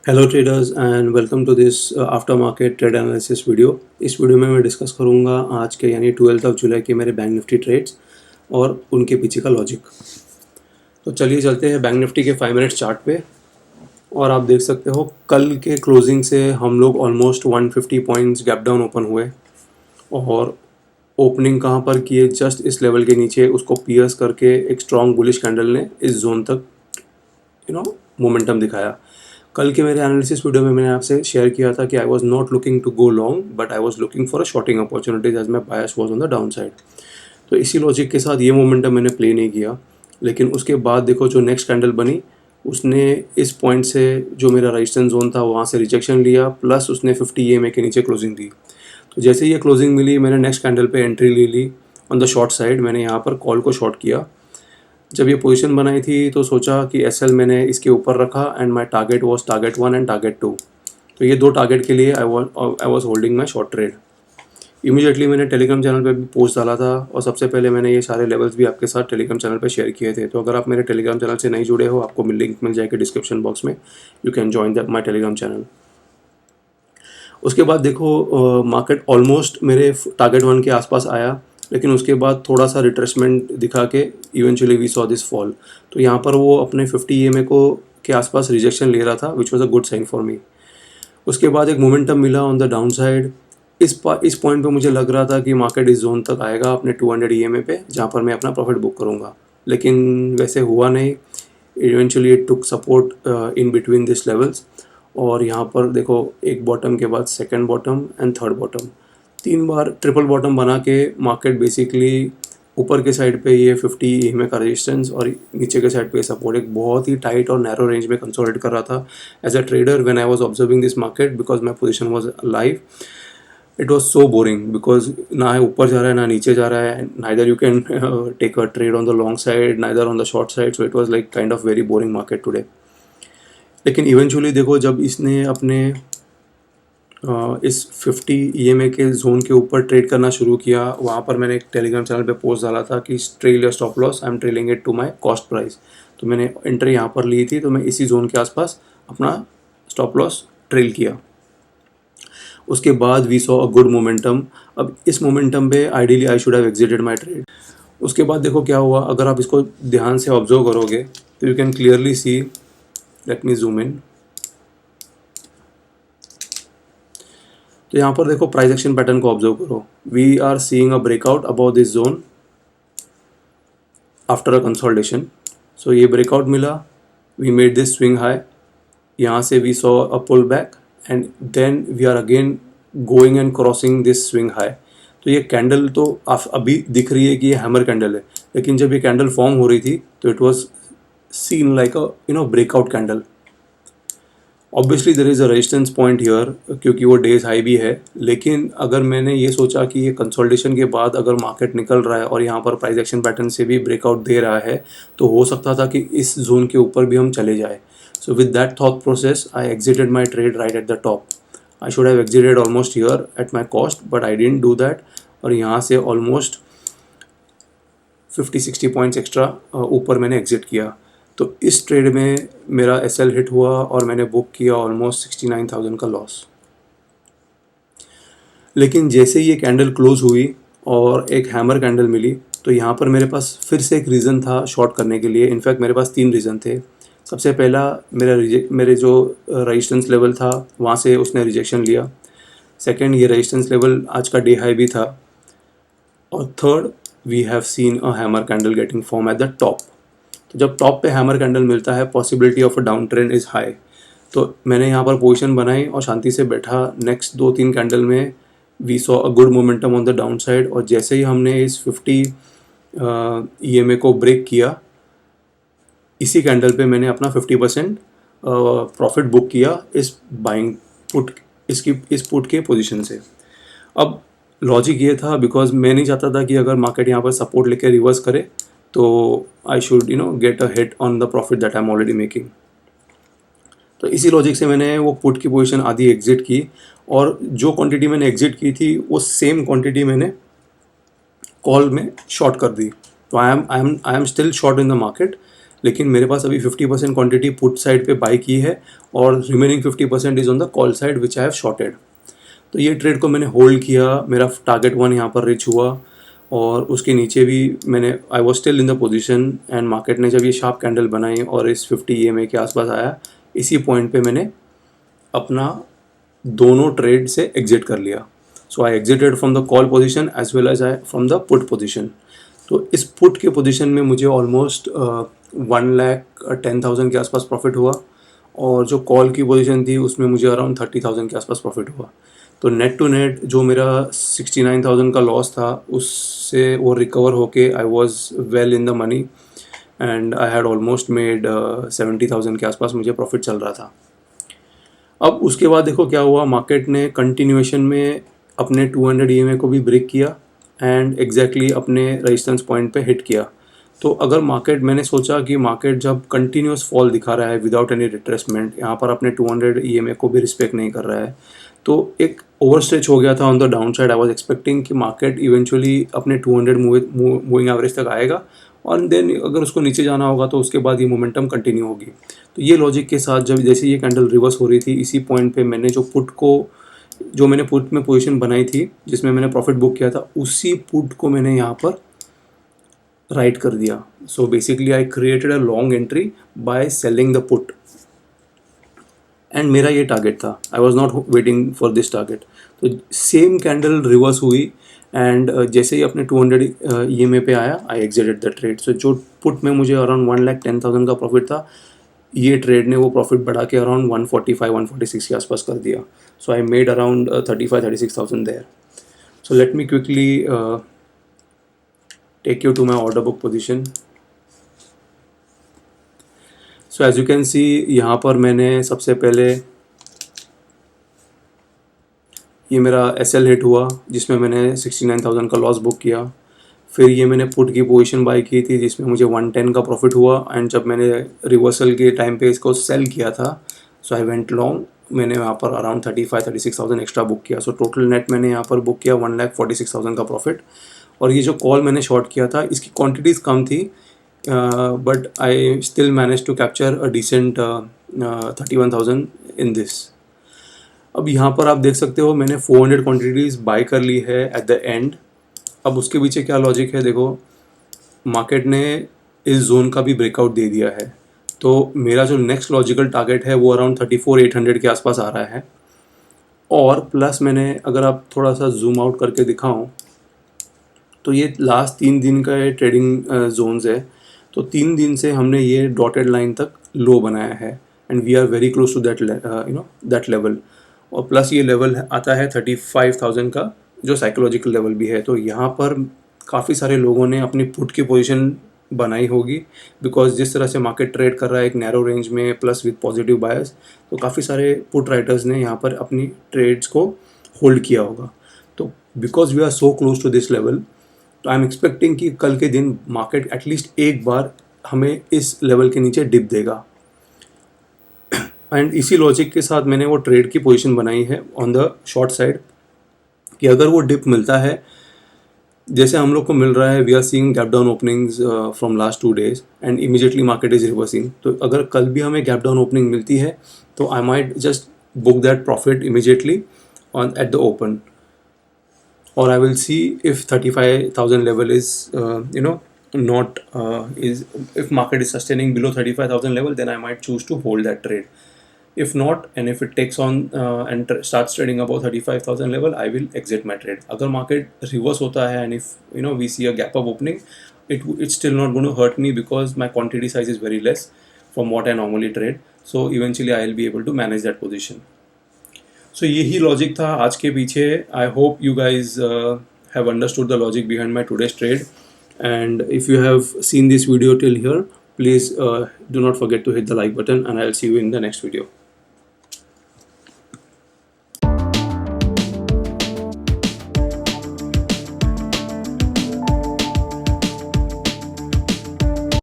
Hello traders and welcome to this after market trade analysis video. इस video में मैं discuss करूंगा आज के यानी 12 जुलाई के मेरे बैंक निफ्टी ट्रेड्स और उनके पीछे का लॉजिक। तो चलिए चलते हैं बैंक निफ्टी के 5 मिनट चार्ट पे। और आप देख सकते हो कल के क्लोजिंग से हम लोग almost 150 points gap down open हुए और ओपनिंग कहाँ पर किए, जस्ट इस लेवल के नीचे उसको पियर्स करके एक स्ट्रॉन्ग बुलिश कैंडल ने इस जोन तक मोमेंटम दिखाया। कल के मेरे एनालिसिस वीडियो में मैंने आपसे शेयर किया था कि I was not looking to go long but I was looking for a shorting opportunities as my bias was on the down side. तो इसी लॉजिक के साथ ये मोमेंटम मैंने प्ले नहीं किया, लेकिन उसके बाद देखो जो नेक्स्ट कैंडल बनी उसने इस पॉइंट से जो मेरा रेजिस्टेंस जोन था वहाँ से रिजेक्शन लिया, प्लस उसने 50 EMA के नीचे क्लोजिंग दी। तो जैसे ही ये क्लोजिंग मिली मैंने नेक्स्ट कैंडल पे एंट्री ले ली ऑन द शॉर्ट साइड। मैंने यहाँ पर कॉल को शॉर्ट किया। जब ये पोजीशन बनाई थी तो सोचा कि एसएल मैंने इसके ऊपर रखा and my target was target 1 and target 2। तो ये दो टारगेट के लिए I was holding my short trade. Immediately मैंने टेलीग्राम चैनल पे भी पोस्ट डाला था और सबसे पहले मैंने ये सारे लेवल्स भी आपके साथ टेलीग्राम चैनल पे शेयर किए थे। तो अगर आप मेरे टेलीग्राम चैनल से नहीं जुड़े हो, आपको लिंक मिल जाएगी डिस्क्रिप्शन बॉक्स में। You can join the my Telegram channel. उसके बाद देखो मार्केट ऑलमोस्ट मेरे टारगेट 1 के आसपास आया, लेकिन उसके बाद थोड़ा सा रिट्रेसमेंट दिखा के eventually we saw this fall. तो यहाँ पर वो अपने 50 EMA को के आसपास रिजेक्शन ले रहा था, which was a good sign for me. उसके बाद एक मोमेंटम मिला ऑन द डाउन साइड। इस पॉइंट पे मुझे लग रहा था कि मार्केट इस जोन तक आएगा अपने 200 EMA पे, जहाँ पर मैं अपना प्रॉफिट बुक करूँगा, लेकिन वैसे हुआ नहीं। Eventually it took support in between this levels. और यहाँ पर देखो एक बॉटम के बाद second bottom and third bottom, 3 bar triple bottom बना के मार्केट बेसिकली ऊपर के साइड पे ये 50 EMA का रेजिस्टेंस और नीचे के साइड पे सपोर्ट एक बहुत ही टाइट और नैरो रेंज में कंसोलिडेट कर रहा था। As a trader when I was observing this market, because my position was live, it was so boring because ना है ऊपर जा रहा है ना नीचे जा रहा है, neither you can take a trade on the long side neither on the short side. So it was like kind of very boring market today. लेकिन इवेंचुअली देखो जब इसने अपने इस 50 EMA के जोन के ऊपर ट्रेड करना शुरू किया, वहाँ पर मैंने एक टेलीग्राम चैनल पे पोस्ट डाला था कि ट्रेल या stop loss, I am trailing it to my cost price. तो मैंने एंट्री यहाँ पर ली थी, तो मैं इसी जोन के आसपास अपना स्टॉप लॉस ट्रेल किया। उसके बाद we saw a good momentum. अब इस मोमेंटम पे ideally I should have exited my trade. उसके बाद देखो क्या हुआ, अगर आप इसको ध्यान से ऑब्जर्व करोगे तो you can clearly see, let me zoom in. तो यहाँ पर देखो प्राइस एक्शन पैटर्न को ऑब्जर्व करो। We are seeing a breakout about this zone after a consolidation. So ये ब्रेकआउट मिला, we made this swing high, यहाँ से we saw a pull back and then we are again going and crossing this swing high. तो ये candle तो अभी दिख रही है कि ये हैमर कैंडल है, लेकिन जब ये कैंडल फॉर्म हो रही थी तो it was scene like a breakout candle. Obviously there is a resistance point here, क्योंकि वो डेज हाई भी है। लेकिन अगर मैंने ये सोचा कि ये कंसोलिडेशन के बाद अगर मार्केट निकल रहा है और यहाँ पर प्राइस एक्शन पैटर्न से भी ब्रेकआउट दे रहा है, तो हो सकता था कि इस जोन के ऊपर भी हम चले जाए। So with that thought process I exerted my trade right eight the top. I should have exerted almost here at my cost, but I didn't do that. और यहाँ से ऑलमोस्ट 50-60 पॉइंट्स एक्स्ट्रा ऊपर मैंने एग्जिट किया। तो इस trade में मेरा एसएल हिट हुआ और मैंने बुक किया ऑलमोस्ट 69,000 का लॉस। लेकिन जैसे ही ये कैंडल क्लोज हुई और एक हैमर कैंडल मिली, तो यहाँ पर मेरे पास फिर से एक रीज़न था शॉर्ट करने के लिए। इनफैक्ट मेरे पास 3 रीज़न थे। सबसे पहला, मेरे जो रेजिस्टेंस लेवल था वहाँ से उसने रिजेक्शन लिया। सेकेंड, ये रेजिस्टेंस लेवल आज का डे हाई भी था। और third, we have seen a hammer candle getting form at the top. तो जब टॉप पे हैमर कैंडल मिलता है, possibility of a down trend is high. तो मैंने यहाँ पर पोजीशन बनाई और शांति से बैठा। नेक्स्ट 2-3 कैंडल में we saw a good momentum on the down side, और जैसे ही हमने इस 50 EMA को ब्रेक किया, इसी कैंडल पे मैंने अपना 50% प्रॉफिट बुक किया इस बाइंग पुट इस पुट के पोजीशन से। अब लॉजिक ये था, बिकॉज मैं नहीं चाहता था कि अगर मार्केट यहाँ पर सपोर्ट लेके रिवर्स करे तो I should get a hit on the profit that I am already making. तो इसी लॉजिक से मैंने वो पुट की पोजीशन आधी एग्जिट की, और जो क्वांटिटी मैंने एग्जिट की थी वो सेम क्वांटिटी मैंने कॉल में शॉर्ट कर दी। तो I am still short in the market, लेकिन मेरे पास अभी 50% क्वांटिटी पुट साइड पे बाई की है और remaining 50% is on the call side which I have shorted. तो ये ट्रेड को मैंने होल्ड किया, मेरा टारगेट 1 यहाँ पर रिच हुआ और उसके नीचे भी मैंने I was still in the position and market ने जब ये शार्प कैंडल बनाई और इस 50 EMA के आसपास आया, इसी पॉइंट पे मैंने अपना दोनों ट्रेड से एग्जिट कर लिया। So I exited from the call position as well as I from the put position. तो इस पुट के पोजीशन में मुझे ऑलमोस्ट 1,10,000 के आसपास प्रॉफिट हुआ और जो कॉल की पोजीशन थी उसमें मुझे अराउंड 30,000 के आसपास प्रॉफिट हुआ। तो नेट टू नेट जो मेरा 69,000 का लॉस था उससे वो रिकवर होके I was well in the money and I had almost made 70,000 के आसपास मुझे प्रॉफिट चल रहा था। अब उसके बाद देखो क्या हुआ, मार्केट ने कंटिन्यूएशन में अपने 200 EMA को भी ब्रेक किया एंड एग्जैक्टली अपने रेजिस्टेंस पॉइंट पे हिट किया। तो अगर मार्केट, मैंने सोचा कि मार्केट जब कंटिन्यूस फॉल दिखा रहा है विदाउट एनी रिट्रेसमेंट, यहाँ पर अपने 200 EMA को भी रिस्पेक्ट नहीं कर रहा है, तो एक ओवरस्ट्रेच हो गया था on the down side. I was expecting कि मार्केट इवेंचुअली अपने 200 मूविंग एवरेज तक आएगा और देन अगर उसको नीचे जाना होगा तो उसके बाद ये मोमेंटम कंटिन्यू होगी। तो ये लॉजिक के साथ जब जैसे ये कैंडल रिवर्स हो रही थी, इसी पॉइंट पे मैंने जो मैंने पुट में पोजीशन बनाई थी जिसमें मैंने प्रॉफिट बुक किया था, उसी पुट को मैंने यहाँ पर राइट कर दिया। So basically I created a long entry by selling the put and मेरा ये टारगेट था। I was not waiting for this target. तो सेम कैंडल रिवर्स हुई एंड जैसे ही अपने 200 EMA पे आया, आई एग्जिटेड द ट्रेड। सो जो पुट में मुझे अराउंड 1,10,000 का प्रॉफिट था, ये ट्रेड ने वो प्रॉफिट बढ़ा के अराउंड 146 के आसपास कर दिया। So I made around 36,000 there. So let me quickly take you to my order book position. So as you can see, यहाँ पर मैंने सबसे पहले ये मेरा SL हिट हुआ जिसमें मैंने 69,000 का लॉस बुक किया। फिर ये मैंने पुट की पोजीशन बाई की थी जिसमें मुझे 110 का प्रॉफिट हुआ एंड जब मैंने रिवर्सल के टाइम पे इसको सेल किया था, सो आई वेंट लॉन्ग, मैंने यहाँ पर अराउंड 36,000 एक्स्ट्रा बुक किया। सो टोटल नेट मैंने यहाँ पर बुक किया 1,46,000 का प्रॉफिट। और ये जो कॉल मैंने शॉर्ट किया था इसकी क्वान्टिटीज़ कम थी, but I still manage to capture a decent 31,000 in this. अब यहाँ पर आप देख सकते हो मैंने 400 क्वान्टिटीज़ बाय कर ली है एट द एंड। अब उसके पीछे क्या लॉजिक है, देखो मार्केट ने इस जोन का भी ब्रेकआउट दे दिया है, तो मेरा जो नेक्स्ट लॉजिकल टारगेट है वो अराउंड 34,800 के आसपास आ रहा है। और प्लस मैंने, अगर आप थोड़ा सा जूम आउट करके दिखाऊं तो ये लास्ट 3 दिन का ये ट्रेडिंग जोन्स है। तो 3 दिन से हमने ये डॉटेड लाइन तक लो बनाया है and we are very close to that that level. और प्लस ये लेवल आता है 35,000 का जो साइकोलॉजिकल लेवल भी है। तो यहाँ पर काफ़ी सारे लोगों ने अपनी पुट की पोजीशन बनाई होगी बिकॉज जिस तरह से मार्केट ट्रेड कर रहा है एक नैरो रेंज में प्लस विद पॉजिटिव बायस, तो काफ़ी सारे पुट राइटर्स ने यहाँ पर अपनी ट्रेड्स को होल्ड किया होगा। तो because we are so close to this level, तो आई एम एक्सपेक्टिंग कि कल के दिन मार्केट एटलीस्ट एक बार हमें इस लेवल के नीचे डिप देगा। एंड इसी लॉजिक के साथ मैंने वो ट्रेड की पोजीशन बनाई है ऑन द शॉर्ट साइड कि अगर वो डिप मिलता है जैसे हम लोग को मिल रहा है, we are seeing gap down openings from last 2 days and immediately market is reversing. तो अगर कल भी हमें गैप डाउन ओपनिंग मिलती है तो I might just book that profit immediately on at the open, or I will see if 35,000 level is not if market is sustaining below 35,000 level, then I might choose to hold that trade. If not, and if it takes on and starts trading above 35,000 level, I will exit my trade. अगर market reverse होता है and if we see a gap up opening, it's still not going to hurt me because my quantity size is very less from what I normally trade. So eventually I will be able to manage that position. सो यही logic था आज के पीछे। I hope you guys have understood the logic behind my today's trade and if you have seen this video till here, please do not forget to hit the like button and I will see you in the next video.